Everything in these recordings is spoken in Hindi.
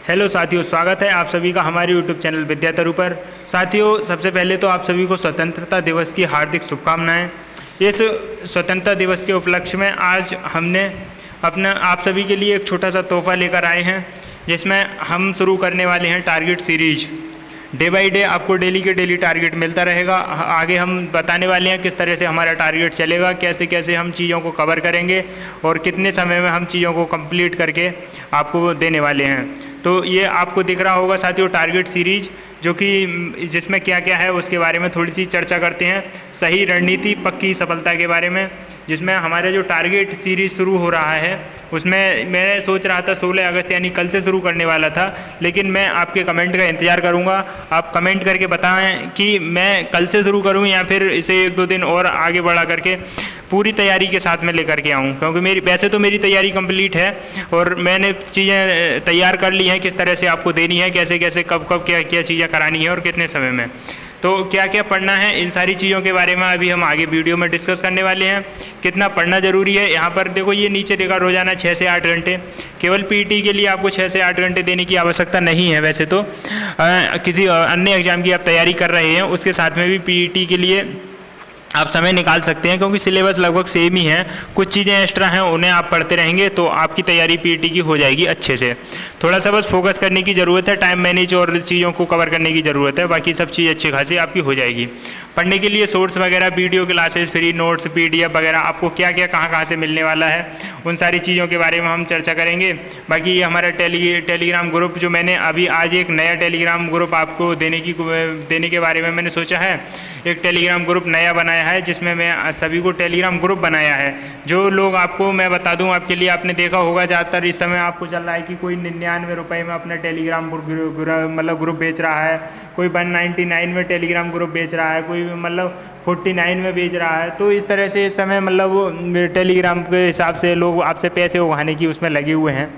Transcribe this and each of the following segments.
हेलो साथियों, स्वागत है आप सभी का हमारे यूट्यूब चैनल विद्यातरु पर। साथियों, सबसे पहले तो आप सभी को स्वतंत्रता दिवस की हार्दिक शुभकामनाएं। इस स्वतंत्रता दिवस के उपलक्ष्य में आज हमने अपना आप सभी के लिए एक छोटा सा तोहफा लेकर आए हैं, जिसमें हम शुरू करने वाले हैं target series. Day by day आपको डेली के डेली टारगेट मिलता रहेगा। आगे हम बताने वाले हैं किस तरह से हमारा टारगेट चलेगा, कैसे कैसे हम चीज़ों को कवर करेंगे और कितने समय में हम चीज़ों को कंप्लीट करके आपको देने वाले हैं। तो ये आपको दिख रहा होगा साथियों, टारगेट सीरीज, जो कि जिसमें क्या क्या है उसके बारे में थोड़ी सी चर्चा करते हैं। सही रणनीति पक्की सफलता के बारे में, जिसमें हमारे जो टारगेट सीरीज शुरू हो रहा है उसमें मैं सोच रहा था 16 अगस्त यानी कल से शुरू करने वाला था, लेकिन मैं आपके कमेंट का इंतज़ार करूंगा। आप कमेंट करके बताएं कि मैं कल से शुरू करूं या फिर इसे 1-2 दिन और आगे बढ़ा करके पूरी तैयारी के साथ में लेकर के आऊँ, क्योंकि वैसे तो मेरी तैयारी कंप्लीट है और मैंने चीज़ें तैयार कर ली हैं किस तरह से आपको देनी है, कैसे कैसे कब कब क्या क्या चीज़ें करानी है और कितने समय में, तो क्या क्या पढ़ना है, इन सारी चीज़ों के बारे में अभी हम आगे वीडियो में डिस्कस करने वाले हैं। कितना पढ़ना ज़रूरी है, यहाँ पर देखो ये नीचे देखा, रोज़ाना 6 से 8 घंटे। केवल पीईटी के लिए आपको 6 से 8 घंटे देने की आवश्यकता नहीं है। वैसे तो किसी अन्य एग्जाम की आप तैयारी कर रहे हैं उसके साथ में भी पीईटी के लिए आप समय निकाल सकते हैं, क्योंकि सिलेबस लगभग सेम ही है। कुछ चीज़ें एक्स्ट्रा हैं, उन्हें आप पढ़ते रहेंगे तो आपकी तैयारी पीईटी की हो जाएगी अच्छे से। थोड़ा सा बस फोकस करने की ज़रूरत है, टाइम मैनेज और चीज़ों को कवर करने की ज़रूरत है, बाकी सब चीज़ अच्छी खासी आपकी हो जाएगी। पढ़ने के लिए सोर्स वगैरह, video classes, free notes, PDF वगैरह आपको क्या क्या कहाँ से मिलने वाला है, उन सारी चीज़ों के बारे में हम चर्चा करेंगे। बाकी ये हमारा टेलीग्राम ग्रुप, जो मैंने अभी आज एक नया टेलीग्राम ग्रुप आपको देने के बारे में मैंने सोचा है। एक टेलीग्राम ग्रुप नया बनाया है, जिसमें मैं सभी को टेलीग्राम ग्रुप बनाया है। जो लोग, आपको मैं बता दूं आपके लिए, आपने देखा होगा ज़्यादातर इस समय आपको चल रहा है कि कोई 99 रुपये में अपना टेलीग्राम ग्रुप बेच रहा है, कोई 199 में टेलीग्राम ग्रुप बेच रहा है, कोई 49 में बेच रहा है। तो इस तरह से इस समय टेलीग्राम के हिसाब से लोग आपसे पैसे उगाने की उसमें लगे हुए हैं।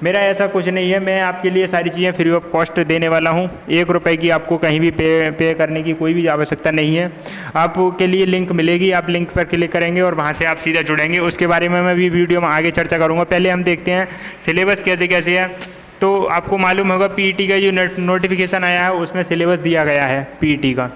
मेरा ऐसा कुछ नहीं है, मैं आपके लिए सारी चीज़ें फ्री ऑफ कॉस्ट देने वाला हूँ। 1 रुपये की आपको कहीं भी पे करने की कोई भी आवश्यकता नहीं है। आपके लिए लिंक मिलेगी, आप लिंक पर क्लिक करेंगे और वहाँ से आप सीधा जुड़ेंगे। उसके बारे में मैं भी वीडियो में आगे चर्चा करूँगा। पहले हम देखते हैं सिलेबस कैसे कैसे है। तो आपको मालूम होगा पीईटी का जो नोटिफिकेशन आया है उसमें सिलेबस दिया गया है पीईटी का,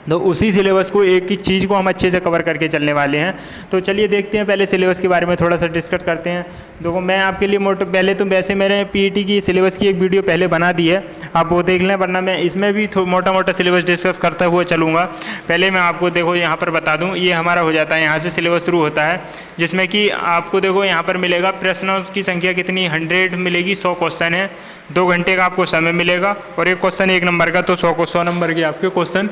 तो उसी सिलेबस को एक एक चीज़ को हम अच्छे से कवर करके चलने वाले हैं। तो चलिए देखते हैं, पहले सिलेबस के बारे में थोड़ा सा डिस्कस करते हैं। देखो, मैं आपके लिए पहले तो वैसे मैंने पीईटी की सिलेबस की एक वीडियो पहले बना दी है, आप वो देख लें, वरना मैं इसमें भी मोटा मोटा सिलेबस डिस्कस करता हुआ चलूँगा। पहले मैं आपको देखो यहाँ पर बता दूँ, ये हमारा हो जाता है, यहाँ से सिलेबस शुरू होता है, जिसमें कि आपको देखो यहाँ पर मिलेगा प्रश्नों की संख्या कितनी, 100 मिलेगी। 100 क्वेश्चन है, 2 घंटे का आपको समय मिलेगा और एक क्वेश्चन 1 नंबर का, तो 100 नंबर के आपके क्वेश्चन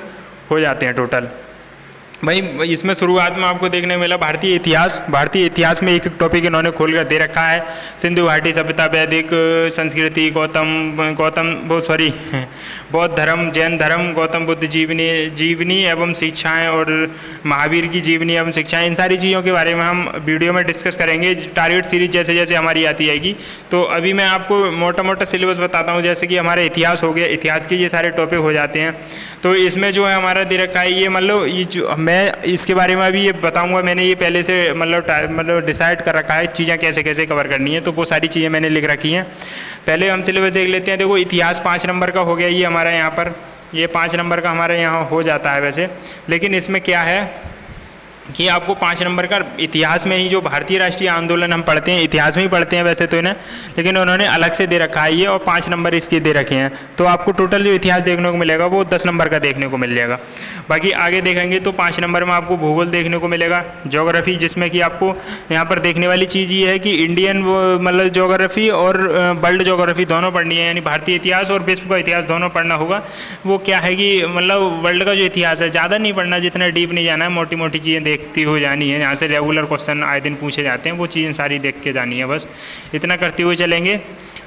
हो जाते हैं टोटल। भाई इसमें शुरुआत में आपको देखने मिला भारतीय इतिहास। भारतीय इतिहास में एक एक टॉपिक इन्होंने खोल कर दे रखा है। सिंधु घाटी सभ्यता, वैदिक संस्कृति, बौद्ध धर्म, जैन धर्म, गौतम बुद्ध जीवनी एवं शिक्षाएं और महावीर की जीवनी एवं शिक्षाएं, इन सारी चीज़ों के बारे में हम वीडियो में डिस्कस करेंगे। टारगेट सीरीज जैसे जैसे हमारी आती आएगी। तो अभी मैं आपको मोटा मोटा सिलेबस बताता हूँ। जैसे कि हमारा इतिहास हो गया, इतिहास के ये सारे टॉपिक हो जाते हैं। तो इसमें जो है हमारा दे रखा है, ये जो मैं इसके बारे में अभी ये बताऊंगा, मैंने ये पहले से डिसाइड कर रखा है चीज़ें कैसे कैसे कवर करनी है, तो वो सारी चीज़ें मैंने लिख रखी हैं। पहले हम सिलेबस देख लेते हैं। देखो, इतिहास 5 नंबर का हो गया, ये हमारा यहाँ पर, ये 5 नंबर का हमारे यहाँ हो जाता है वैसे। लेकिन इसमें क्या है कि आपको 5 नंबर का इतिहास में ही, जो भारतीय राष्ट्रीय आंदोलन हम पढ़ते हैं, इतिहास में ही पढ़ते हैं वैसे तो इन्हें, लेकिन उन्होंने अलग से दे रखा है ये, और 5 नंबर इसके दे रखे हैं। तो आपको टोटल जो इतिहास देखने को मिलेगा वो 10 नंबर का देखने को मिल जाएगा। बाकी आगे देखेंगे तो 5 नंबर में आपको भूगोल देखने को मिलेगा, ज्योग्राफी, जिसमें कि आपको यहाँ पर देखने वाली चीज़ ये है कि इंडियन ज्योग्राफी और वर्ल्ड ज्योग्राफी दोनों पढ़नी है, यानी भारतीय इतिहास और विश्व का इतिहास दोनों पढ़ना होगा। वो क्या है कि वर्ल्ड का जो इतिहास है ज़्यादा नहीं पढ़ना, जितना डीप नहीं जाना है, मोटी मोटी चीज़ें देखती हो जानी है। यहाँ से रेगुलर क्वेश्चन आए दिन पूछे जाते हैं, वो चीज़ें सारी देख के जानी है, बस इतना करते हुए चलेंगे।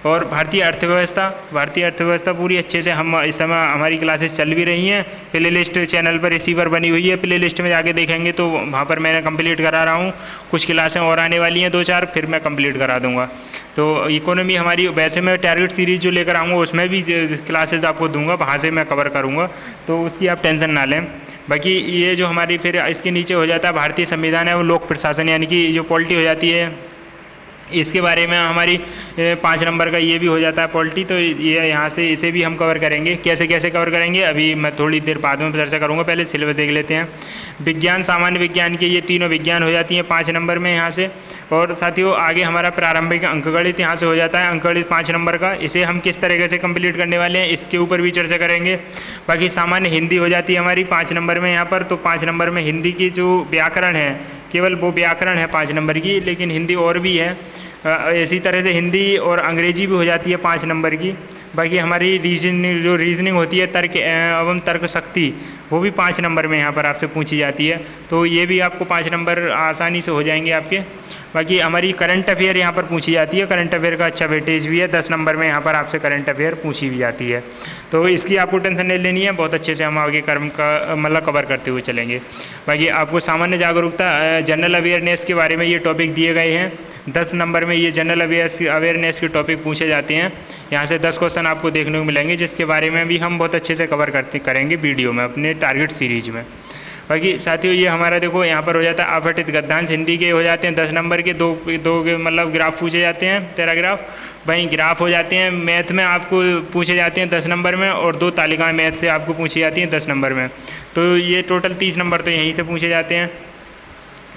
और भारतीय अर्थव्यवस्था पूरी अच्छे से हम इस समय हमारी क्लासेस चल भी रही हैं। प्ले लिस्ट चैनल पर इसी पर बनी हुई है, प्ले लिस्ट में जाके देखेंगे तो वहाँ पर मैंने कंप्लीट करा रहा हूँ। कुछ क्लासें और आने वाली हैं 2-4, फिर मैं कंप्लीट करा दूँगा। तो इकोनॉमी हमारी, वैसे मैं टारगेट सीरीज जो लेकर आऊँगा उसमें भी क्लासेज आपको दूँगा, वहाँ से मैं कवर करूँगा, तो उसकी आप टेंशन ना लें। बाकी ये जो हमारी फिर इसके नीचे हो जाता है भारतीय संविधान है, वो लोक प्रशासन, यानी कि जो पॉलिटी हो जाती है, इसके बारे में हमारी 5 नंबर का ये भी हो जाता है पॉलिटी, तो ये यहाँ से इसे भी हम कवर करेंगे। कैसे कैसे कवर करेंगे अभी मैं थोड़ी देर बाद में चर्चा करूँगा, पहले सिलेबस देख लेते हैं। विज्ञान, सामान्य विज्ञान के ये तीनों विज्ञान हो जाती हैं 5 नंबर में यहाँ से। और साथियों आगे हमारा प्रारंभिक अंकगणित यहाँ से हो जाता है, अंकगणित 5 नंबर का। इसे हम किस तरीके से कंप्लीट करने वाले हैं इसके ऊपर भी चर्चा करेंगे। बाकी सामान्य हिंदी हो जाती है हमारी 5 नंबर में यहाँ पर। तो 5 नंबर में हिंदी की जो व्याकरण है, केवल वो व्याकरण है 5 नंबर की, लेकिन हिंदी और भी है। इसी तरह से हिंदी और अंग्रेजी भी हो जाती है 5 नंबर की। बाकी हमारी रीजनिंग होती है, तर्क एवं तर्क शक्ति, वो भी 5 नंबर में यहाँ पर आपसे पूछी जाती है। तो ये भी आपको 5 नंबर आसानी से हो जाएंगे आपके। बाकी हमारी करंट अफेयर यहाँ पर पूछी जाती है, करंट अफेयर का अच्छा वेटेज भी है, 10 नंबर में यहाँ पर आपसे करंट अफेयर पूछी भी जाती है। तो इसकी आपको टेंशन नहीं लेनी है, बहुत अच्छे से हम आगे कर्म का मतलब कवर करते हुए चलेंगे। बाकी आपको सामान्य जागरूकता, जनरल अवेयरनेस के बारे में ये टॉपिक दिए गए हैं 10 नंबर में। ये जनरल अवेयरनेस के टॉपिक पूछे जाते हैं, यहाँ से 10 क्वेश्चन आपको देखने को मिलेंगे, जिसके बारे में भी हम बहुत अच्छे से कवर करेंगे वीडियो में अपने टारगेट सीरीज में। बाकी साथियों ये हमारा देखो यहाँ पर हो जाता है अपठित गद्यांश, हिंदी के हो जाते हैं 10 नंबर के, दो मतलब ग्राफ पूछे जाते हैं, पैराग्राफ। वहीं ग्राफ हो जाते हैं मैथ में आपको पूछे जाते हैं 10 नंबर में, और 2 तालिकाएं मैथ से आपको पूछी जाती हैं 10 नंबर में। तो ये टोटल 30 नंबर तो यहीं से पूछे जाते हैं।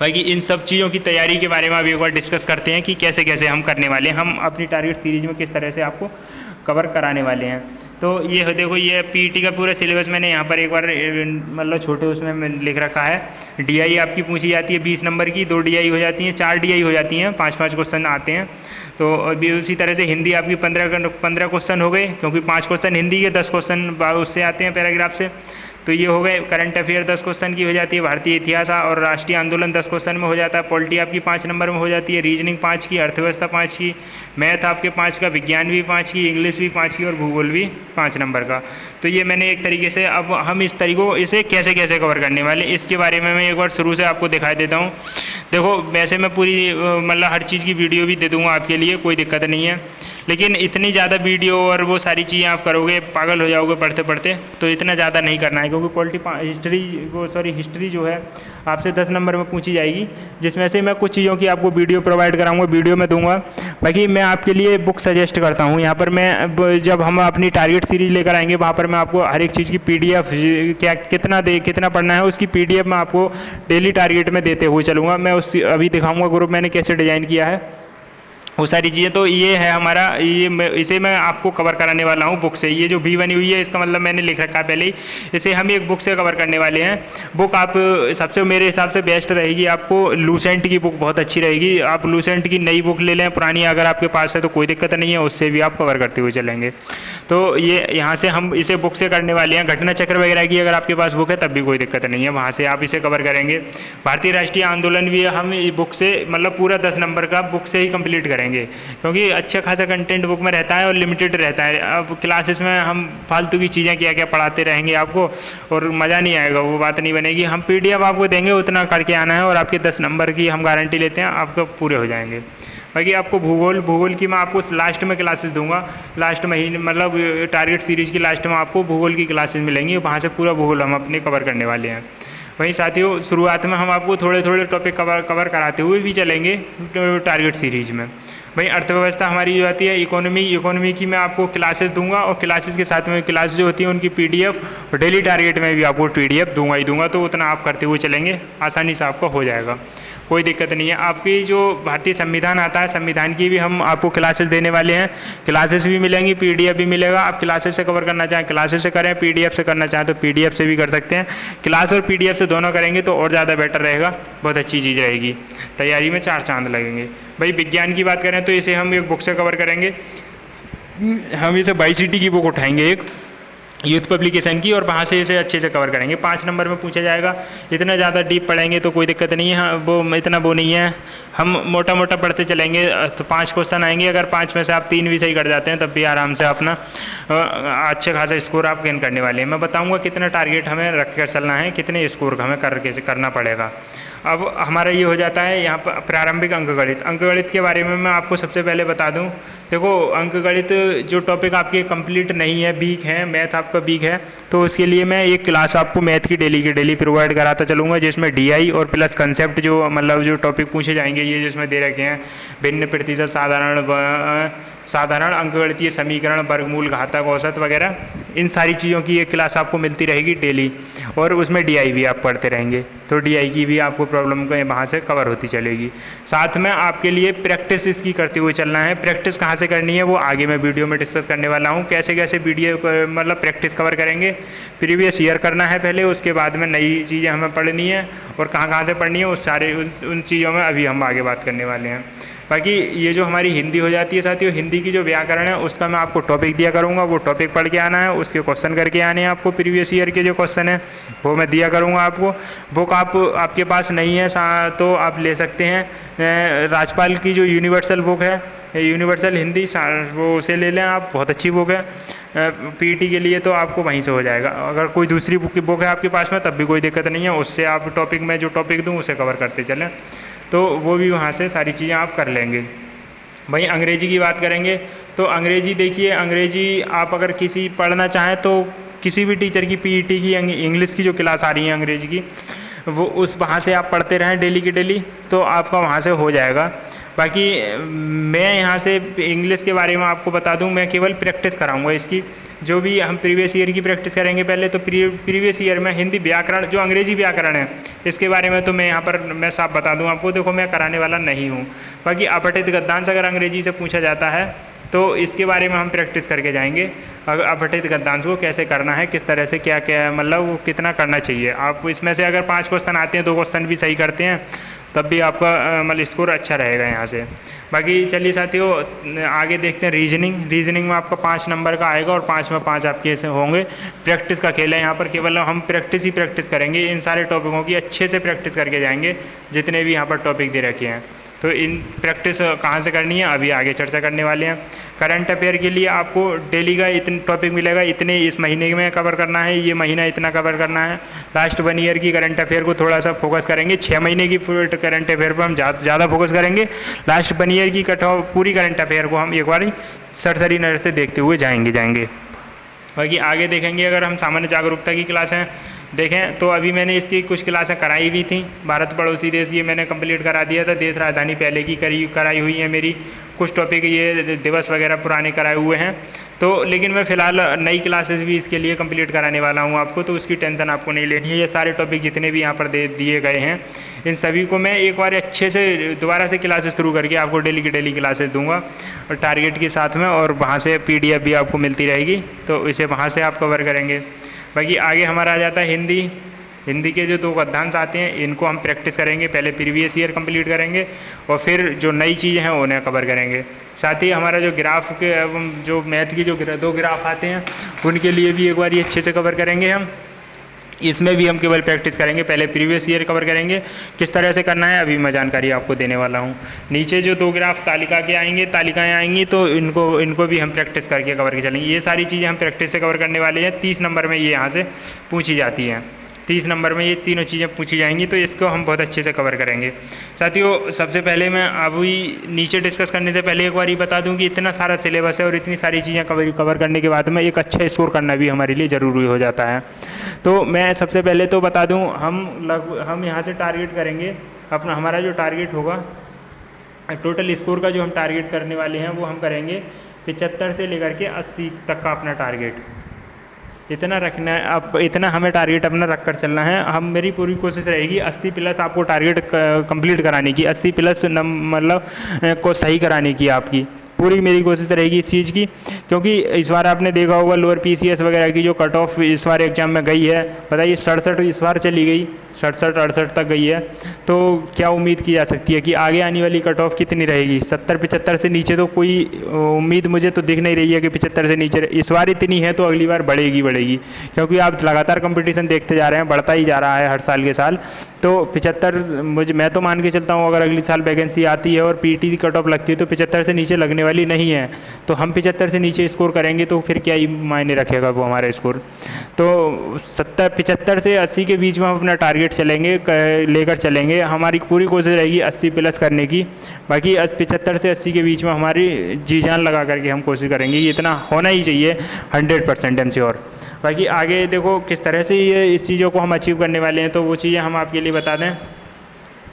बाकी इन सब चीज़ों की तैयारी के बारे में अभी एक बार डिस्कस करते हैं कि कैसे कैसे हम करने वाले हैं, हम अपनी टारगेट सीरीज में किस तरह से आपको कवर कराने वाले हैं। तो ये देखो ये पीईटी का पूरा सिलेबस मैंने यहाँ पर एक बार मतलब छोटे उसमें लिख रखा है। डीआई आपकी पूछी जाती है 20 नंबर की, 2 डीआई हो जाती हैं, 4 डीआई हो जाती हैं, 5-5 क्वेश्चन आते हैं। तो अभी उसी तरह से हिंदी आपकी 15 क्वेश्चन हो गए, क्योंकि 5 क्वेश्चन हिंदी के, 10 क्वेश्चन उससे आते हैं पैराग्राफ से। तो ये हो गए। करंट अफेयर 10 क्वेश्चन की हो जाती है, भारतीय इतिहास और राष्ट्रीय आंदोलन 10 क्वेश्चन में हो जाता है, पॉलिटी आपकी 5 नंबर में हो जाती है, रीजनिंग 5 की, अर्थव्यवस्था 5 की, मैथ आपके 5 का, विज्ञान भी 5 की, इंग्लिश भी 5 की और भूगोल भी 5 नंबर का। तो ये मैंने एक तरीके से, अब हम इसे कैसे कैसे कवर करने वाले इसके बारे में मैं एक बार शुरू से आपको दिखाई देता हूँ। देखो वैसे मैं पूरी मतलब हर चीज़ की वीडियो भी दे दूँगा आपके लिए, कोई दिक्कत नहीं है, लेकिन इतनी ज़्यादा वीडियो और वो सारी चीज़ें आप करोगे पागल हो जाओगे पढ़ते पढ़ते, तो इतना ज़्यादा नहीं करना है, क्योंकि हिस्ट्री जो है आपसे 10 नंबर में पूछी जाएगी, जिसमें से मैं कुछ चीज़ों की आपको वीडियो प्रोवाइड कराऊंगा, वीडियो में दूंगा। बाकी मैं आपके लिए बुक सजेस्ट करता हूँ यहाँ पर। मैं जब हम अपनी टारगेट सीरीज लेकर आएंगे वहाँ पर मैं आपको हर एक चीज़ की PDF कितना पढ़ना है उसकी PDF मैं आपको डेली टारगेट में देते हुए चलूँगा। मैं अभी दिखाऊँगा ग्रुप मैंने कैसे डिज़ाइन किया है वो सारी चीज़ें। तो ये है हमारा, इसे मैं आपको कवर कराने वाला हूँ बुक से। ये जो भी बनी हुई है इसका मतलब मैंने लिख रखा है पहले ही, इसे हम एक बुक से कवर करने वाले हैं। बुक आप सबसे मेरे हिसाब से बेस्ट रहेगी, आपको लूसेंट की बुक बहुत अच्छी रहेगी। आप लूसेंट की नई बुक ले लें, पुरानी अगर आपके पास है तो कोई दिक्कत नहीं है, उससे भी आप कवर करते हुए चलेंगे। तो ये यहाँ से हम इसे बुक से करने वाले हैं। घटना चक्र वगैरह की अगर आपके पास बुक है तब भी कोई दिक्कत नहीं है, वहाँ से आप इसे कवर करेंगे। भारतीय राष्ट्रीय आंदोलन भी हम बुक से मतलब पूरा 10 नंबर का बुक से ही कंप्लीट करेंगे, क्योंकि अच्छा खासा कंटेंट बुक में रहता है और लिमिटेड रहता है। अब क्लासेस में हम फालतू की चीज़ें क्या क्या पढ़ाते रहेंगे आपको और मज़ा नहीं आएगा, वो बात नहीं बनेगी। हम PDF आपको देंगे, उतना करके आना है और आपके 10 नंबर की हम गारंटी लेते हैं आपको पूरे हो जाएंगे। बाकी आपको भूगोल की मैं आपको लास्ट में क्लासेस दूंगा, लास्ट महीने मतलब टारगेट सीरीज़ की लास्ट में आपको भूगोल की क्लासेस मिलेंगी, वहाँ से पूरा भूगोल हम अपने कवर करने वाले हैं। वहीं साथियों शुरुआत में हम आपको थोड़े थोड़े टॉपिक कवर कराते हुए भी चलेंगे टारगेट सीरीज में। वहीं अर्थव्यवस्था हमारी जो आती है इकोनॉमी की मैं आपको क्लासेस दूंगा, और क्लासेस के साथ में क्लास जो होती है उनकी PDF और डेली टारगेट में भी आपको PDF दूंगा ही दूंगा। तो उतना आप करते हुए चलेंगे, आसानी से आपका हो जाएगा, कोई दिक्कत नहीं है। आपकी जो भारतीय संविधान आता है, संविधान की भी हम आपको क्लासेस देने वाले हैं, क्लासेस भी मिलेंगी, PDF भी मिलेगा। आप क्लासेस से कवर करना चाहें क्लासेस से करें, PDF से करना चाहें तो PDF से भी कर सकते हैं। क्लास और PDF से दोनों करेंगे तो और ज़्यादा बेटर रहेगा, बहुत अच्छी चीज़ रहेगी, तैयारी में 4 चांद लगेंगे। भाई विज्ञान की बात करें तो इसे हम एक बुक से कवर करेंगे। हम इसे YCT की बुक उठाएंगे, एक यूथ पब्लिकेशन की, और वहाँ से इसे अच्छे से कवर करेंगे। 5 नंबर में पूछा जाएगा, इतना ज़्यादा डीप पढ़ेंगे तो कोई दिक्कत नहीं है। हाँ, वो इतना वो नहीं है, हम मोटा मोटा पढ़ते चलेंगे तो 5 क्वेश्चन आएंगे। अगर 5 में से आप 3 भी सही कर जाते हैं तब भी आराम से अपना अच्छे खासा स्कोर आप गेन करने वाले हैं। मैं बताऊँगा कितना टारगेट हमें रख कर चलना है, कितने स्कोर हमें करना पड़ेगा। अब हमारा ये हो जाता है यहाँ पर प्रारंभिक अंकगणित। अंकगणित के बारे में मैं आपको सबसे पहले बता दूँ। देखो, अंकगणित जो टॉपिक आपके कंप्लीट नहीं है, वीक है, मैथ आपका वीक है, तो उसके लिए मैं एक क्लास आपको मैथ की डेली प्रोवाइड कराता चलूँगा, जिसमें डीआई और प्लस कंसेप्ट जो मतलब जो टॉपिक पूछे जाएंगे ये जिसमें दे रखे हैं, भिन्न प्रतिशत, साधारण अंकगणितीय समीकरण, वर्गमूल, घातांक, औसत वगैरह, इन सारी चीज़ों की एक क्लास आपको मिलती रहेगी डेली। और उसमें डीआई भी आप पढ़ते रहेंगे, तो डीआई की भी आपको प्रॉब्लम वहाँ से कवर होती चलेगी। साथ में आपके लिए प्रैक्टिस इसकी करते हुए चलना है। प्रैक्टिस कहाँ से करनी है वो आगे मैं वीडियो में डिस्कस करने वाला हूँ, कैसे कैसे वीडियो मतलब प्रैक्टिस कवर करेंगे। प्रीवियस ईयर करना है पहले, उसके बाद में नई चीज़ें हमें पढ़नी है और कहाँ कहाँ से पढ़नी है उन चीज़ों में अभी हम आगे बात करने वाले हैं। बाकी ये जो हमारी हिंदी हो जाती है साथियों, हिंदी की जो व्याकरण है उसका मैं आपको टॉपिक दिया करूँगा, वो टॉपिक पढ़ के आना है, उसके क्वेश्चन करके आने हैं आपको। प्रीवियस ईयर के जो क्वेश्चन है वो मैं दिया करूँगा आपको। बुक आपके पास नहीं है तो आप ले सकते हैं राजपाल की जो यूनिवर्सल बुक है, यूनिवर्सल हिंदी, वो उसे ले लें आप, बहुत अच्छी बुक है पीईटी के लिए, तो आपको वहीं से हो जाएगा। अगर कोई दूसरी बुक है आपके पास में तब भी कोई दिक्कत नहीं है, उससे आप टॉपिक में जो टॉपिक दूँ उसे कवर करते चलें, तो वो भी वहाँ से सारी चीज़ें आप कर लेंगे। भाई अंग्रेजी की बात करेंगे तो अंग्रेजी देखिए, अंग्रेजी आप अगर किसी पढ़ना चाहें तो किसी भी टीचर की पीईटी की इंग्लिश की जो क्लास आ रही है अंग्रेजी की, वो उस वहाँ से आप पढ़ते रहें डेली की डेली, तो आपका वहाँ से हो जाएगा। बाकी मैं यहाँ से इंग्लिश के बारे में आपको बता दूँ, मैं केवल प्रैक्टिस कराऊँगा इसकी। जो भी हम प्रीवियस ईयर की प्रैक्टिस करेंगे पहले, तो प्रीवियस ईयर में हिंदी व्याकरण, जो अंग्रेजी व्याकरण है, इसके बारे में तो मैं यहाँ पर मैं साफ बता दूँ आपको, देखो मैं कराने वाला नहीं हूँ। बाकी अपठित गद्यांश अगर अंग्रेजी से पूछा जाता है तो इसके बारे में हम प्रैक्टिस करके जाएंगे। अगर अपठित गद्यांश को कैसे करना है, किस तरह से क्या क्या मतलब वो कितना करना चाहिए। आप इसमें से अगर 5 क्वेश्चन आते हैं, 2 क्वेश्चन भी सही करते हैं, तब भी आपका मतलब स्कोर अच्छा रहेगा यहाँ से। बाकी चलिए साथियों आगे देखते हैं रीजनिंग में आपका 5 नंबर का आएगा और 5 में 5 आपके ऐसे होंगे। प्रैक्टिस का खेल है यहाँ पर, केवल हम प्रैक्टिस करेंगे, इन सारे टॉपिकों की अच्छे से प्रैक्टिस करके जाएंगे जितने भी यहाँ पर टॉपिक दे रखे हैं। तो इन प्रैक्टिस कहाँ से करनी है अभी आगे चर्चा करने वाले हैं। करंट अफेयर के लिए आपको डेली का इतने टॉपिक मिलेगा, इतने इस महीने में कवर करना है, ये महीना इतना कवर करना है। लास्ट 1 ईयर की करंट अफेयर को थोड़ा सा फोकस करेंगे, 6 महीने की करंट अफेयर पर हम ज़्यादा फोकस करेंगे। लास्ट 1 ईयर की पूरी करंट अफेयर को हम एक बार सरसरी नज़र से देखते हुए जाएंगे। बाकी आगे देखेंगे, अगर हम सामान्य जागरूकता की क्लासें देखें तो अभी मैंने इसकी कुछ क्लासें कराई भी थी। भारत पड़ोसी देश ये मैंने कंप्लीट करा दिया था, देश राजधानी पहले की कराई हुई है मेरी, कुछ टॉपिक ये दिवस वगैरह पुराने कराए हुए हैं। तो लेकिन मैं फ़िलहाल नई क्लासेस भी इसके लिए कंप्लीट कराने वाला हूँ आपको, तो उसकी टेंशन आपको नहीं लेनी है। ये सारे टॉपिक जितने भी यहाँ पर दिए गए हैं, इन सभी को मैं एक बार अच्छे से दोबारा से क्लासेस शुरू करके आपको डेली की डेली क्लासेस दूंगा और टारगेट के साथ में, और वहाँ से PDF भी आपको मिलती रहेगी, तो इसे वहाँ से आप कवर करेंगे। बाकी आगे हमारा आ जाता है हिंदी के जो 2 गद्यांश आते हैं, इनको हम प्रैक्टिस करेंगे, पहले प्रीवियस ईयर कंप्लीट करेंगे और फिर जो नई चीज़ें हैं उन्हें कवर करेंगे। साथ ही हमारा जो ग्राफ के जो मैथ की जो 2 ग्राफ आते हैं उनके लिए भी एक बार ये अच्छे से कवर करेंगे हम। इसमें भी हम केवल प्रैक्टिस करेंगे, पहले प्रीवियस ईयर कवर करेंगे, किस तरह से करना है अभी मैं जानकारी आपको देने वाला हूँ। नीचे जो 2 ग्राफ तालिकाएँ आएंगी तो इनको भी हम प्रैक्टिस करके कवर के चलेंगे। ये सारी चीज़ें हम प्रैक्टिस से कवर करने वाले हैं। 30 नंबर में ये यहाँ से पूछी जाती हैं, 30 नंबर में ये तीनों चीज़ें पूछी जाएंगी, तो इसको हम बहुत अच्छे से कवर करेंगे। साथियों सबसे पहले मैं अभी नीचे डिस्कस करने से पहले एक बार ये बता दूं कि इतना सारा सिलेबस है और इतनी सारी चीज़ें कवर करने के बाद में एक अच्छा स्कोर करना भी हमारे लिए ज़रूरी हो जाता है। तो मैं सबसे पहले तो बता दूं, हम यहाँ से टारगेट करेंगे अपना, हमारा जो टारगेट होगा टोटल स्कोर का जो हम टारगेट करने वाले हैं वो हम करेंगे 75 से लेकर के 80 तक का अपना टारगेट इतना रखना है। अब इतना हमें टारगेट अपना रख कर चलना है। मेरी पूरी कोशिश रहेगी 80 प्लस आपको टारगेट कंप्लीट कराने की, 80 प्लस मतलब को सही कराने की आपकी पूरी मेरी कोशिश रहेगी इस चीज़ की। क्योंकि इस बार आपने देखा होगा लोअर PCS वगैरह की जो कट ऑफ इस बार एग्जाम में गई है, बताइए 67 इस बार चली गई, 67-68 तक गई है। तो क्या उम्मीद की जा सकती है कि आगे आने वाली कट ऑफ कितनी रहेगी? 70-75 से नीचे तो कोई उम्मीद मुझे तो दिख नहीं रही है कि 75 से नीचे इस बार इतनी है, तो अगली बार बढ़ेगी, क्योंकि आप लगातार कंपटीशन देखते जा रहे हैं, बढ़ता ही जा रहा है हर साल के साल। तो 75 मैं तो मान के चलता हूँ अगर अगली साल वैकेंसी आती है और PET की कट ऑफ लगती है तो 75 से नीचे लगने वाली नहीं है, तो हम 75 से नीचे स्कोर करेंगे तो फिर क्या ही मायने रखेगा वो हमारा स्कोर। तो 75 से 80 के बीच में हम अपना टारगेट लेकर चलेंगे। हमारी पूरी कोशिश रहेगी 80 प्लस करने की। बाकी 75 से 80 के बीच में हमारी जी जान लगा करके हम कोशिश करेंगे, ये इतना होना ही चाहिए 100% एम श्योर। बाकी आगे देखो किस तरह से ये इस चीज़ों को हम अचीव करने वाले हैं, तो वो चीज़ें हम आपके लिए बता दें।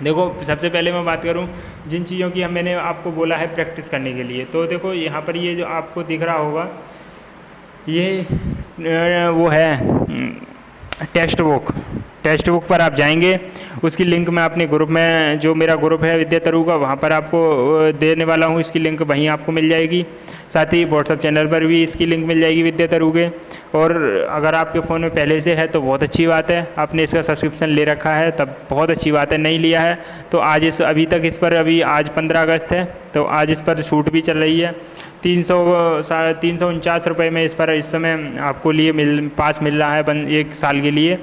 देखो सबसे पहले मैं बात करूं जिन चीज़ों की मैंने आपको बोला है प्रैक्टिस करने के लिए, तो देखो यहाँ पर ये जो आपको दिख रहा होगा ये वो है टेक्स्ट बुक पर आप जाएंगे, उसकी लिंक मैं अपने ग्रुप में, जो मेरा ग्रुप है विद्या तरु का, वहाँ पर आपको देने वाला हूँ। इसकी लिंक वहीं आपको मिल जाएगी। साथ ही व्हाट्सअप चैनल पर भी इसकी लिंक मिल जाएगी विद्या तरु के। और अगर आपके फ़ोन में पहले से है तो बहुत अच्छी बात है, आपने इसका सब्सक्रिप्शन ले रखा है तब बहुत अच्छी बात है। नहीं लिया है तो आज अभी तक इस पर आज 15 अगस्त है तो आज इस पर छूट भी चल रही है। 349 रुपये में इस पर इस समय आपको पास मिल रहा है 1 साल के लिए।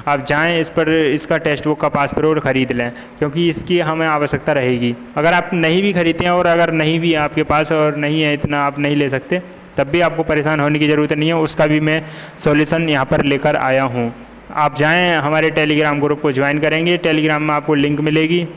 आप जाएं इस पर, इसका टेक्स्ट बुक का पास ज़रूर ख़रीद लें क्योंकि इसकी हमें आवश्यकता रहेगी। अगर आप नहीं भी खरीदते हैं और अगर नहीं भी आपके पास और नहीं है इतना आप नहीं ले सकते, तब भी आपको परेशान होने की ज़रूरत नहीं है, उसका भी मैं सॉल्यूशन यहाँ पर लेकर आया हूँ। आप जाएं हमारे टेलीग्राम ग्रुप को ज्वाइन करेंगे, टेलीग्राम में आपको लिंक मिलेगी।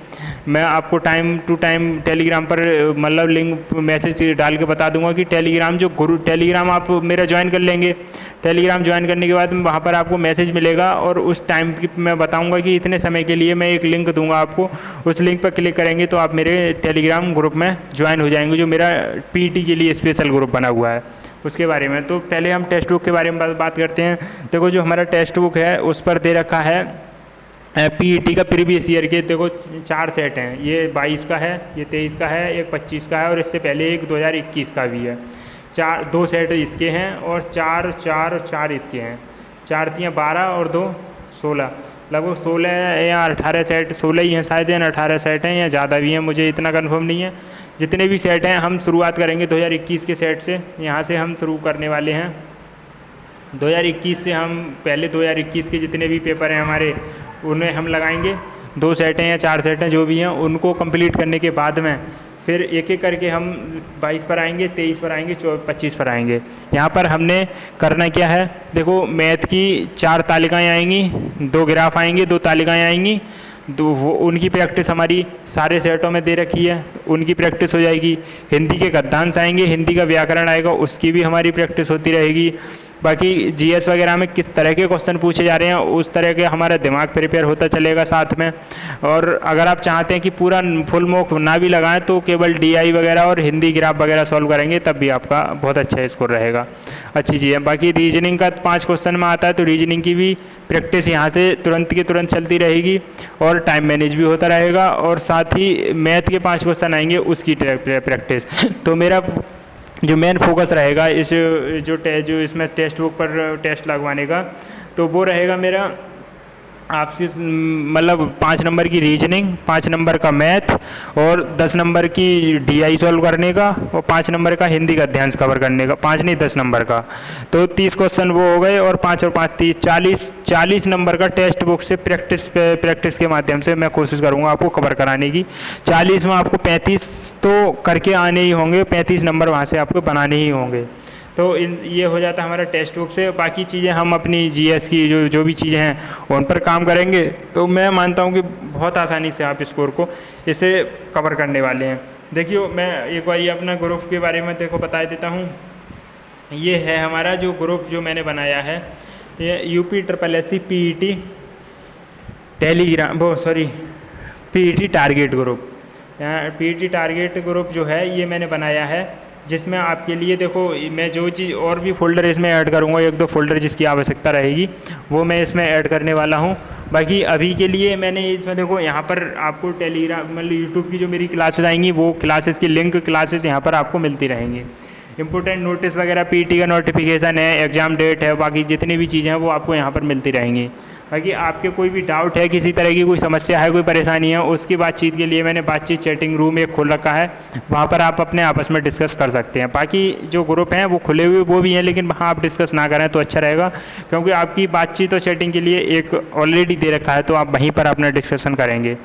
मैं आपको टाइम टू टाइम टेलीग्राम पर मतलब लिंक मैसेज डाल के बता दूंगा कि टेलीग्राम आप मेरा ज्वाइन कर लेंगे। टेलीग्राम ज्वाइन करने के बाद वहाँ पर आपको मैसेज मिलेगा और उस टाइम की मैं बताऊंगा कि इतने समय के लिए मैं एक लिंक दूंगा आपको, उस लिंक पर क्लिक करेंगे तो आप मेरे टेलीग्राम ग्रुप में ज्वाइन हो जाएंगे, जो मेरा पीटी के लिए स्पेशल ग्रुप बना हुआ है उसके बारे में। तो पहले हम टेक्स्ट बुक के बारे में बात करते हैं। देखो जो हमारा टेक्स्ट बुक है उस पर दे रखा है पीईटी का प्रीवियस ईयर के। देखो 4 सेट हैं, ये 22 का है, ये 23 का है, एक 25 का है और इससे पहले एक 2021 का भी है। 2 सेट इसके हैं और 4 इसके हैं। 4 3 12 और 2 16, लगभग 16 या 18 सेट, 16 ही हैं शायद या 18 सेट हैं या ज़्यादा भी हैं, मुझे इतना कंफर्म नहीं है। जितने भी सेट हैं हम शुरुआत करेंगे 2021 के सेट से, यहाँ से हम शुरू करने वाले हैं 2021 से। हम पहले 2021 के जितने भी पेपर हैं हमारे उन्हें हम लगाएंगे। 2 सेट हैं या 4 सेट हैं जो भी हैं, उनको कंप्लीट करने के बाद में फिर एक एक करके हम 22 पर आएंगे, 23 पर आएंगे, 25 पर आएंगे। यहाँ पर हमने करना क्या है, देखो मैथ की 4 तालिकाएँ आएंगी, 2 ग्राफ आएंगे, 2 तालिकाएँ आएंगी, उनकी प्रैक्टिस हमारी सारे सेटों में दे रखी है, उनकी प्रैक्टिस हो जाएगी। हिंदी के गद्यांश आएंगे, हिंदी का व्याकरण आएगा, उसकी भी हमारी प्रैक्टिस होती रहेगी। बाकी जीएस वगैरह में किस तरह के क्वेश्चन पूछे जा रहे हैं उस तरह के हमारा दिमाग प्रिपेयर होता चलेगा साथ में। और अगर आप चाहते हैं कि पूरा फुल मॉक ना भी लगाएं तो केवल डीआई वगैरह और हिंदी ग्राफ वगैरह सॉल्व करेंगे तब भी आपका बहुत अच्छा स्कोर रहेगा। अच्छी चीज़ है। बाकी रीजनिंग का 5 क्वेश्चन में आता है तो रीजनिंग की भी प्रैक्टिस यहाँ से तुरंत की तुरंत चलती रहेगी और टाइम मैनेज भी होता रहेगा। और साथ ही मैथ के 5 क्वेश्चन आएंगे उसकी प्रैक्टिस। तो मेरा जो मेन फोकस रहेगा इस जो इसमें टेक्स्ट बुक पर टेस्ट लगवाने का, तो वो रहेगा मेरा आपसे मतलब 5 नंबर की रीजनिंग, 5 नंबर का मैथ और 10 नंबर की डीआई सॉल्व करने का और 5 नंबर का हिंदी का अध्याय कवर करने का। 5 नहीं 10 नंबर का, तो 30 क्वेश्चन वो हो गए और 5 और 5 30 40 नंबर का टेक्स्ट बुक से प्रैक्टिस के माध्यम से मैं कोशिश करूँगा आपको कवर कराने की। 40 में आपको 35 तो करके आने ही होंगे, 35 नंबर वहाँ से आपको बनाने ही होंगे। तो ये हो जाता है हमारा टेक्स्ट बुक से। बाकी चीज़ें हम अपनी जीएस की जो भी चीज़ें हैं उन पर काम करेंगे, तो मैं मानता हूँ कि बहुत आसानी से आप स्कोर को इसे कवर करने वाले हैं। देखिए मैं एक बार ये अपना ग्रुप के बारे में देखो बता देता हूँ। ये है हमारा जो ग्रुप जो मैंने बनाया है, ये UPSSC PET PET target group. PET target group जो है ये मैंने बनाया है, जिसमें आपके लिए देखो मैं जो चीज़ और भी फ़ोल्डर इसमें ऐड करूँगा, 1-2 फ़ोल्डर जिसकी आवश्यकता रहेगी वो मैं इसमें ऐड करने वाला हूँ। बाकी अभी के लिए मैंने इसमें देखो यहाँ पर आपको टेलीग्राम मतलब यूट्यूब की जो मेरी क्लासेस आएंगी वो क्लासेस की लिंक क्लासेस यहाँ पर आपको मिलती रहेंगी। इंपॉर्टेंट नोटिस वगैरह पीटी का नोटिफिकेशन है, एग्ज़ाम डेट है, बाकी जितनी भी चीज़ें हैं वो आपको यहाँ पर मिलती रहेंगी। बाकी आपके कोई भी डाउट है, किसी तरह की कोई समस्या है, कोई परेशानी है, उसकी बातचीत के लिए मैंने बातचीत चैटिंग रूम एक खोल रखा है, वहाँ पर आप अपने आपस में डिस्कस कर सकते हैं। बाकी जो ग्रुप हैं वो खुले हुए वो भी हैं, लेकिन वहाँ आप डिस्कस ना करें तो अच्छा रहेगा, क्योंकि आपकी बातचीत और चैटिंग के लिए एक ऑलरेडी दे रखा है, तो आप वहीं पर अपना डिस्कशन करेंगे।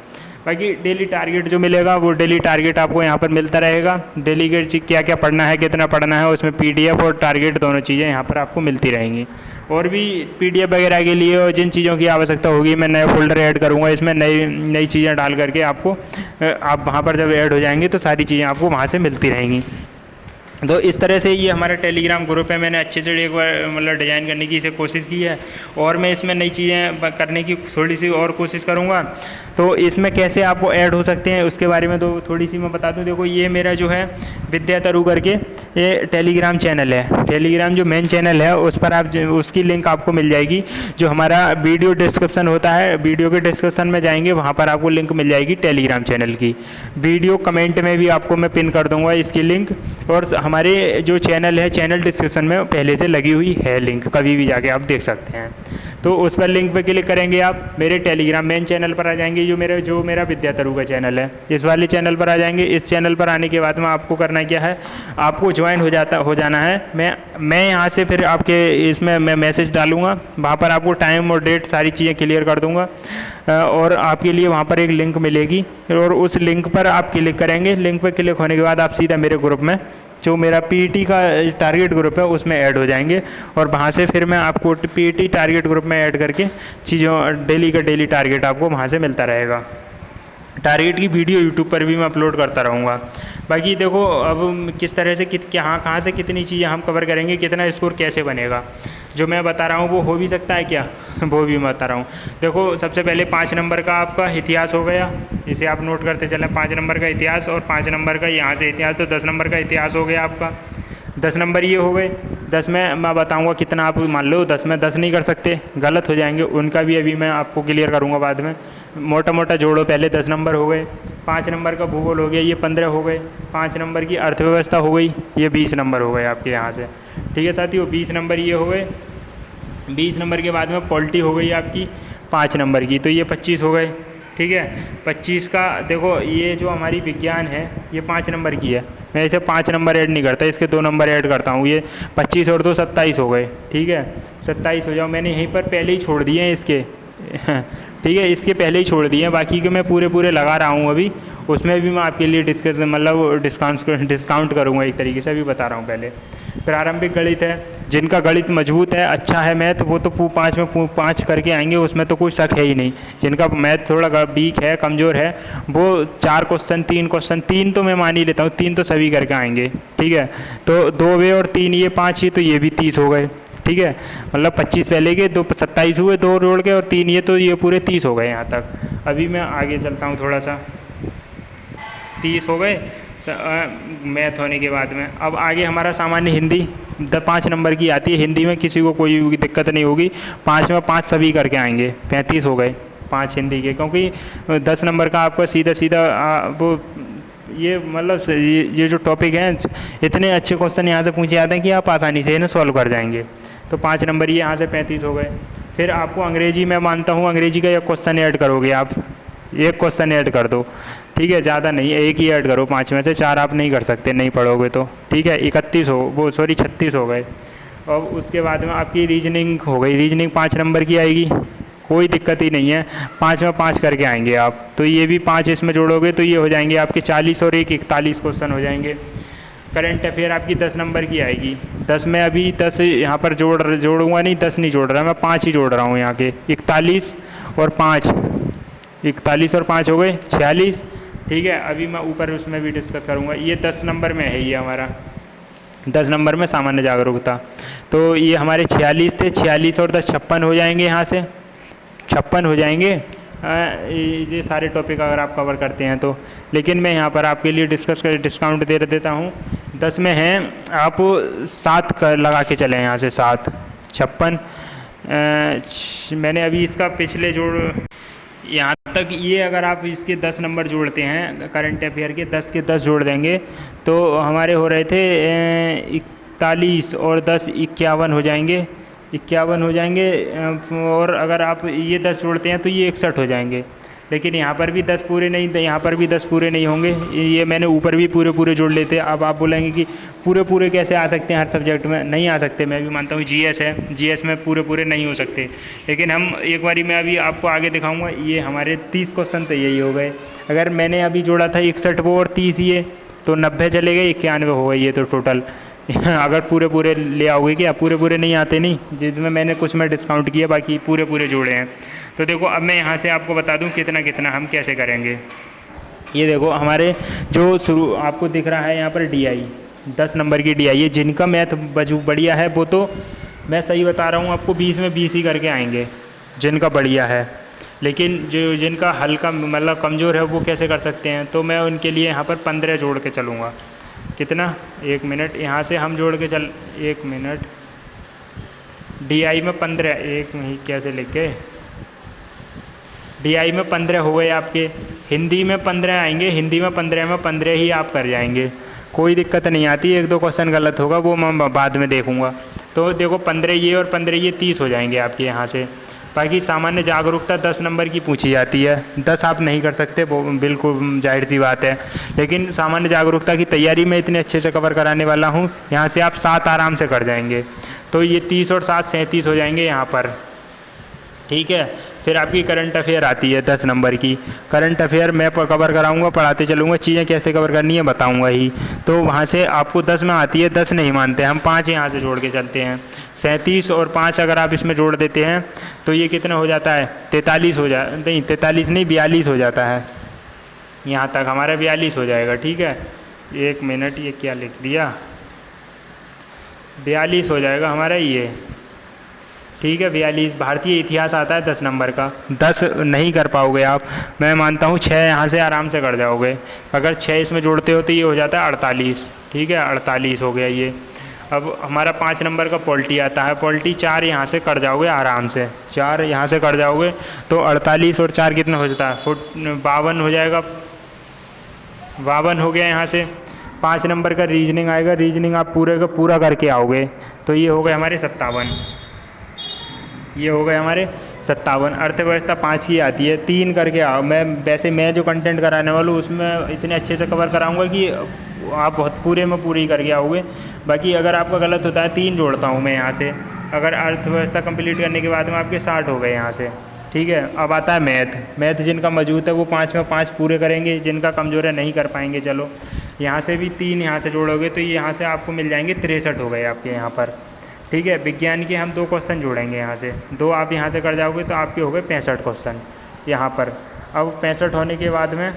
बाकी डेली टारगेट जो मिलेगा वो डेली टारगेट आपको यहाँ पर मिलता रहेगा। डेली के क्या क्या पढ़ना है, कितना पढ़ना है, उसमें PDF और टारगेट दोनों चीज़ें यहाँ पर आपको मिलती रहेंगी। और भी PDF वगैरह के लिए और जिन चीज़ों की आवश्यकता होगी मैं नया फ़ोल्डर ऐड करूँगा, इसमें नई नई चीज़ें डाल करके आपको आप वहाँ पर जब ऐड हो जाएंगे तो सारी चीज़ें आपको वहाँ से मिलती रहेंगी। तो इस तरह से ये हमारा टेलीग्राम ग्रुप है। मैंने अच्छे से एक बार मतलब डिज़ाइन करने की इसे कोशिश की है और मैं इसमें नई चीज़ें करने की थोड़ी सी और कोशिश करूँगा। तो इसमें कैसे आपको ऐड हो सकते हैं उसके बारे में तो थोड़ी सी मैं बता दूँ। देखो ये मेरा जो है विद्या तरु करके ये टेलीग्राम चैनल है। टेलीग्राम जो मेन चैनल है उस पर आप उसकी लिंक आपको मिल जाएगी। जो हमारा वीडियो डिस्क्रिप्शन होता है, वीडियो के डिस्क्रिप्शन में जाएंगे वहाँ पर आपको लिंक मिल जाएगी टेलीग्राम चैनल की। वीडियो कमेंट में भी आपको मैं पिन कर दूँगा इसकी लिंक, और हमारे जो चैनल है चैनल डिस्क्रिप्शन में पहले से लगी हुई है लिंक, कभी भी जाके आप देख सकते हैं। तो उस पर लिंक पे क्लिक करेंगे आप मेरे टेलीग्राम मेन चैनल पर आ जाएंगे, जो मेरा विद्या तरु का चैनल है। इस वाले चैनल पर आ जाएंगे। इस चैनल पर आने के बाद में आपको करना क्या है, आपको ज्वाइन हो जाना है। मैं यहाँ से फिर आपके इसमें मैं मैसेज डालूँगा, वहाँ पर आपको टाइम और डेट सारी चीज़ें क्लियर कर दूँगा और आपके लिए वहाँ पर एक लिंक मिलेगी और उस लिंक पर आप क्लिक करेंगे। लिंक पर क्लिक होने के बाद आप सीधा मेरे ग्रुप में, जो मेरा PET का टारगेट ग्रुप है, उसमें ऐड हो जाएंगे और वहाँ से फिर मैं आपको PET टारगेट ग्रुप में ऐड करके चीज़ों डेली का डेली टारगेट आपको वहाँ से मिलता रहेगा। टारगेट की वीडियो यूट्यूब पर भी मैं अपलोड करता रहूँगा। बाकी देखो अब किस तरह से कहाँ से कितनी चीज़ें हम कवर करेंगे, कितना स्कोर कैसे बनेगा, जो मैं बता रहा हूँ वो हो भी सकता है क्या, वो भी मैं बता रहा हूँ। देखो सबसे पहले 5 नंबर का आपका इतिहास हो गया, इसे आप नोट करते चलें। 5 नंबर का इतिहास और 5 नंबर का यहाँ से इतिहास, तो 10 नंबर का इतिहास हो गया आपका। 10 नंबर ये हो गए। 10 में मैं बताऊंगा कितना आप मान लो 10 में 10 नहीं कर सकते, गलत हो जाएंगे, उनका भी अभी मैं आपको क्लियर करूंगा बाद में। मोटा मोटा जोड़ो, पहले 10 नंबर हो गए। 5 नंबर का भूगोल हो गया, ये 15 हो गए। 5 नंबर की अर्थव्यवस्था हो गई, ये 20 नंबर हो गए आपके यहाँ से। ठीक है साथियों, 20 नंबर ये हो गए। 20 नंबर के बाद में पॉलिटी हो गई आपकी 5 नंबर की, तो ये 25 हो गए। ठीक है, 25 का देखो ये जो हमारी विज्ञान है ये 5 नंबर की है। मैं इसे 5 नंबर ऐड नहीं करता, इसके 2 नंबर ऐड करता हूँ। ये 25 और 2 27 हो गए। ठीक है, 27 हो जाओ, मैंने यहीं पर पहले ही छोड़ दिए हैं इसके ठीक है, इसके पहले ही छोड़ दिए हैं, बाकी के मैं पूरे लगा रहा हूँ अभी। उसमें भी मैं आपके लिए डिस्काउंट करूँगा एक तरीके से, अभी बता रहा हूँ। पहले प्रारंभिक गणित है, जिनका गणित मजबूत है, अच्छा है मैथ, वो तो 5 में 5 करके आएंगे, उसमें तो कोई शक है ही नहीं। जिनका मैथ थोड़ा वीक है, कमज़ोर है, वो 4 क्वेश्चन 3 क्वेश्चन 3 तो मैं मान ही लेता हूँ, 3 तो सभी करके आएंगे। ठीक है, तो 2 वे और 3 ये 5 ही, तो ये भी 30 हो गए। ठीक है, मतलब 25 पहले के, 2 27 हुए, 2 जोड़ के और 3 ये, तो ये पूरे 30 हो गए यहाँ तक। अभी मैं आगे चलता हूँ थोड़ा सा। 30 हो गए मैथ होने के बाद में। अब आगे हमारा सामान्य हिंदी 5 नंबर की आती है। हिंदी में किसी को कोई दिक्कत नहीं होगी, 5 में 5 सभी करके आएंगे। 35 हो गए 5 हिंदी के, क्योंकि 10 नंबर का आपका सीधा वो ये मतलब ये जो टॉपिक हैं, इतने अच्छे क्वेश्चन यहाँ से पूछे जाते हैं कि आप आसानी से इन्हें सॉल्व कर जाएंगे। तो 5 नंबर ये यहाँ से 35 हो गए। फिर आपको अंग्रेजी में मानता हूँ, अंग्रेजी का एक क्वेश्चन ऐड करोगे आप, एक क्वेश्चन ऐड कर दो। ठीक है, ज़्यादा नहीं, एक ही ऐड करो, 5 में से 4 आप नहीं कर सकते, नहीं पढ़ोगे तो। ठीक है, 36 हो गए। और उसके बाद में आपकी रीजनिंग हो गई। रीजनिंग 5 नंबर की आएगी, कोई दिक्कत ही नहीं है, 5 में 5 करके आएंगे आप। तो ये भी 5 इसमें जोड़ोगे तो ये हो जाएंगे आपके 40 और 1 41 क्वेश्चन हो जाएंगे। करंट अफेयर आपकी 10 नंबर की आएगी। 10 में अभी 10 यहाँ पर जोड़ूंगा नहीं, 10 नहीं जोड़ रहा मैं, 5 ही जोड़ रहा हूँ यहाँ के। 41 और 5 हो गए 46। ठीक है, अभी मैं ऊपर उसमें भी डिस्कस करूँगा। ये 10 नंबर में है, ये हमारा 10 नंबर में सामान्य जागरूकता। तो ये हमारे 46 थे, 46 और 10 56 हो जाएंगे, यहाँ से 56 हो जाएंगे। ये सारे टॉपिक अगर आप कवर करते हैं तो। लेकिन मैं यहाँ पर आपके लिए डिस्काउंट दे देता हूँ। 10 में हैं आप 7 लगा के चलें, यहाँ से 7 56। मैंने अभी इसका पिछले जोड़ यहाँ तक, ये अगर आप इसके 10 नंबर जोड़ते हैं, करंट अफेयर के 10 के 10 जोड़ देंगे तो हमारे हो रहे थे 41 और 10 51 हो जाएंगे, 51 हो जाएंगे। और अगर आप ये 10 जोड़ते हैं तो ये 61 हो जाएंगे। लेकिन यहाँ पर भी 10 पूरे नहीं, यहाँ पर भी 10 पूरे नहीं होंगे। ये मैंने ऊपर भी पूरे पूरे जोड़ लेते। अब आप बोलेंगे कि पूरे पूरे कैसे आ सकते हैं हर सब्जेक्ट में? नहीं आ सकते। मैं भी मानता हूँ जीएस है, जीएस में पूरे पूरे नहीं हो सकते, लेकिन हम एक बारी मैं अभी आपको आगे दिखाऊंगा। ये हमारे 30 क्वेश्चन तो यही हो गए। अगर मैंने अभी जोड़ा था 61 वो और 30 ये, तो 90 चले गए, 91 हो गए ये तो टोटल। अगर पूरे पूरे ले आओगे क्या? पूरे पूरे नहीं आते नहीं, जिसमें मैंने कुछ में डिस्काउंट किया, बाकी पूरे पूरे जोड़े हैं। तो देखो अब मैं यहाँ से आपको बता दूँ कितना कितना हम कैसे करेंगे। ये देखो हमारे जो शुरू आपको दिख रहा है यहाँ पर DI 10 नंबर की DI है। जिनका मैथ बढ़िया है वो तो मैं सही बता रहा हूँ आपको 20 में 20 ही करके आएंगे, जिनका बढ़िया है। लेकिन जो जिनका हल्का मतलब कमज़ोर है वो कैसे कर सकते हैं? तो मैं उनके लिए यहाँ पर 15 जोड़ के चलूँगा। कितना? 1 मिनट, यहाँ से हम जोड़ के चल 1 मिनट। DI में 15, एक नहीं कैसे लिख के, DI में 15 हो गए आपके। हिंदी में 15 आएंगे, हिंदी में 15 ही आप कर जाएंगे, कोई दिक्कत नहीं आती। 1-2 क्वेश्चन गलत होगा वो मैं बाद में देखूंगा। तो देखो 15 ये और 15 ये 30 हो जाएंगे आपके यहाँ से। बाकी सामान्य जागरूकता 10 नंबर की पूछी जाती है। 10 आप नहीं कर सकते, वो बिल्कुल जाहिर सी बात है, लेकिन सामान्य जागरूकता की तैयारी मैं इतने अच्छे से कवर कराने वाला हूँ, यहाँ से आप 7 आराम से कर जाएंगे। तो ये 30 और 7 37 हो जाएंगे यहाँ पर, ठीक है। फिर आपकी करंट अफेयर आती है 10 नंबर की। करंट अफेयर मैं कवर कराऊंगा, पढ़ाते चलूँगा, चीज़ें कैसे कवर करनी है बताऊंगा ही। तो वहाँ से आपको 10 में आती है, 10 नहीं मानते हम, 5 यहाँ से जोड़ के चलते हैं। 37 और 5 अगर आप इसमें जोड़ देते हैं तो ये कितना हो जाता है? 43 हो जाए, नहीं 43 नहीं 42 हो जाता है। यहाँ तक हमारा 42 हो जाएगा, ठीक है। 1 मिनट, ये क्या लिख दिया? 42 हो जाएगा हमारा ये, ठीक है। 42 भारतीय इतिहास आता है 10 नंबर का। 10 नहीं कर पाओगे आप, मैं मानता हूँ 6 यहाँ से आराम से कर जाओगे। अगर 6 इसमें जोड़ते हो तो ये हो जाता है 48, ठीक है। 48 हो गया ये। अब हमारा 5 नंबर का पॉलिटी आता है। पॉलिटी 4 यहाँ से कर जाओगे आराम से, 4 यहाँ से कर जाओगे तो 48 और 4 कितना हो जाता है? 52 हो जाएगा, 52 हो गया यहाँ से। 5 नंबर का रीजनिंग आएगा, रीजनिंग आप पूरे का पूरा करके आओगे तो ये हो गए हमारे 57, ये हो गए हमारे 57। अर्थव्यवस्था 5 की आती है, 3 करके आओ। मैं जो कंटेंट कराने वाला हूँ उसमें इतने अच्छे से कवर कराऊंगा कि आप बहुत पूरे में पूरी करके आओगे। बाकी अगर आपका गलत होता है 3 जोड़ता हूँ मैं यहाँ से। अगर अर्थव्यवस्था कंप्लीट करने के बाद में आपके 60 हो गए यहाँ से, ठीक है। अब आता है मैथ जिनका मौजूद है वो 5 में 5 पूरे करेंगे, जिनका कमज़ोर है नहीं कर पाएंगे। चलो यहाँ से भी 3 यहाँ से जोड़ोगे तो यहाँ से आपको मिल जाएंगे 63 हो गए आपके यहाँ पर, ठीक है। विज्ञान के हम 2 क्वेश्चन जोड़ेंगे यहाँ से, 2 आप यहाँ से कर जाओगे तो आपके हो गए 65 क्वेश्चन यहाँ पर। अब 65 होने के बाद में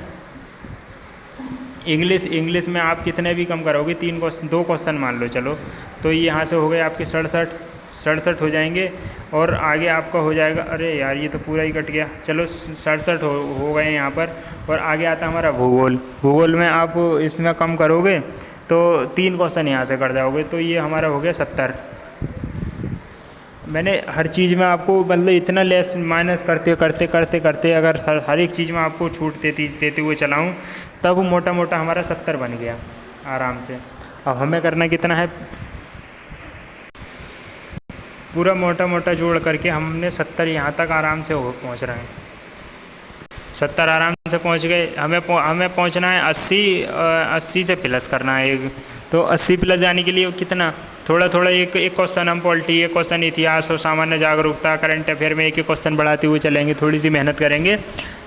इंग्लिश में आप कितने भी कम करोगे, 2 क्वेश्चन मान लो चलो, तो ये यहाँ से हो गए आपके 67 हो जाएंगे। और आगे आपका हो जाएगा, अरे यार ये तो पूरा ही कट गया, चलो 67 हो गए यहाँ पर। और आगे आता है हमारा भूगोल में आप इसमें कम करोगे तो 3 क्वेश्चन यहाँ से कर जाओगे तो ये हमारा हो गया 70। मैंने हर चीज़ में आपको मतलब इतना लेस माइनस करते अगर हर एक चीज़ में आपको छूट देते हुए चलाऊँ तब मोटा मोटा हमारा 70 बन गया आराम से। अब हमें करना कितना है? पूरा मोटा जोड़ करके हमने 70 यहाँ तक आराम से पहुँच रहे हैं। 70 आराम से पहुँच गए। हमें पहुँचना है 80 से प्लस करना है एक, तो 80 प्लस जाने के लिए कितना थोड़ा एक क्वेश्चन हम पॉलिटी, एक क्वेश्चन इतिहास और सामान्य जागरूकता, करंट अफेयर में एक क्वेश्चन बढ़ाते हुए चलेंगे, थोड़ी सी मेहनत करेंगे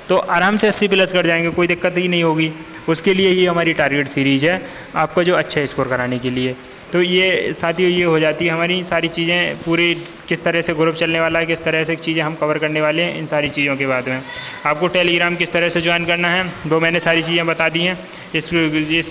तो आराम से 80 प्लस कर जाएंगे, कोई दिक्कत ही नहीं होगी। उसके लिए ही हमारी टारगेट सीरीज़ है आपको जो अच्छा स्कोर कराने के लिए। तो ये साथियों ये हो जाती है हमारी सारी चीज़ें पूरी, किस तरह से ग्रुप चलने वाला है, किस तरह से चीज़ें हम कवर करने वाले हैं। इन सारी चीज़ों के बाद में आपको टेलीग्राम किस तरह से ज्वाइन करना है वो मैंने सारी चीज़ें बता दी हैं। इस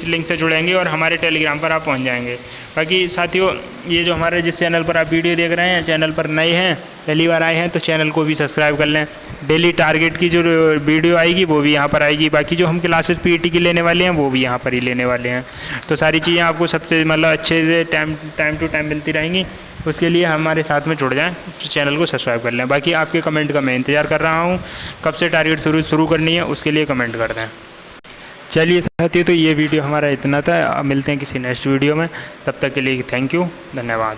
लिंक से जुड़ेंगे और हमारे टेलीग्राम पर आप पहुंच जाएंगे। बाकी साथियों ये जो हमारे जिस चैनल पर आप वीडियो देख रहे हैं, चैनल पर नए हैं, पहली बार आए हैं तो चैनल को भी सब्सक्राइब कर लें। डेली टारगेट की जो वीडियो आएगी वो भी यहाँ पर आएगी। बाकी जो हम क्लासेस पीईटी की लेने वाले हैं वो भी यहाँ पर ही लेने वाले हैं। तो सारी चीज़ें आपको सबसे मतलब अच्छे से टाइम टू टाइम मिलती रहेंगी। उसके लिए हमारे साथ में जुड़ जाएं, चैनल को सब्सक्राइब कर लें। बाकी आपके कमेंट का मैं इंतज़ार कर रहा हूँ, कब से टारगेट शुरू करनी है उसके लिए कमेंट कर दें। चलिए साथियों तो ये वीडियो हमारा इतना था, मिलते हैं किसी नेक्स्ट वीडियो में, तब तक के लिए थैंक यू, धन्यवाद।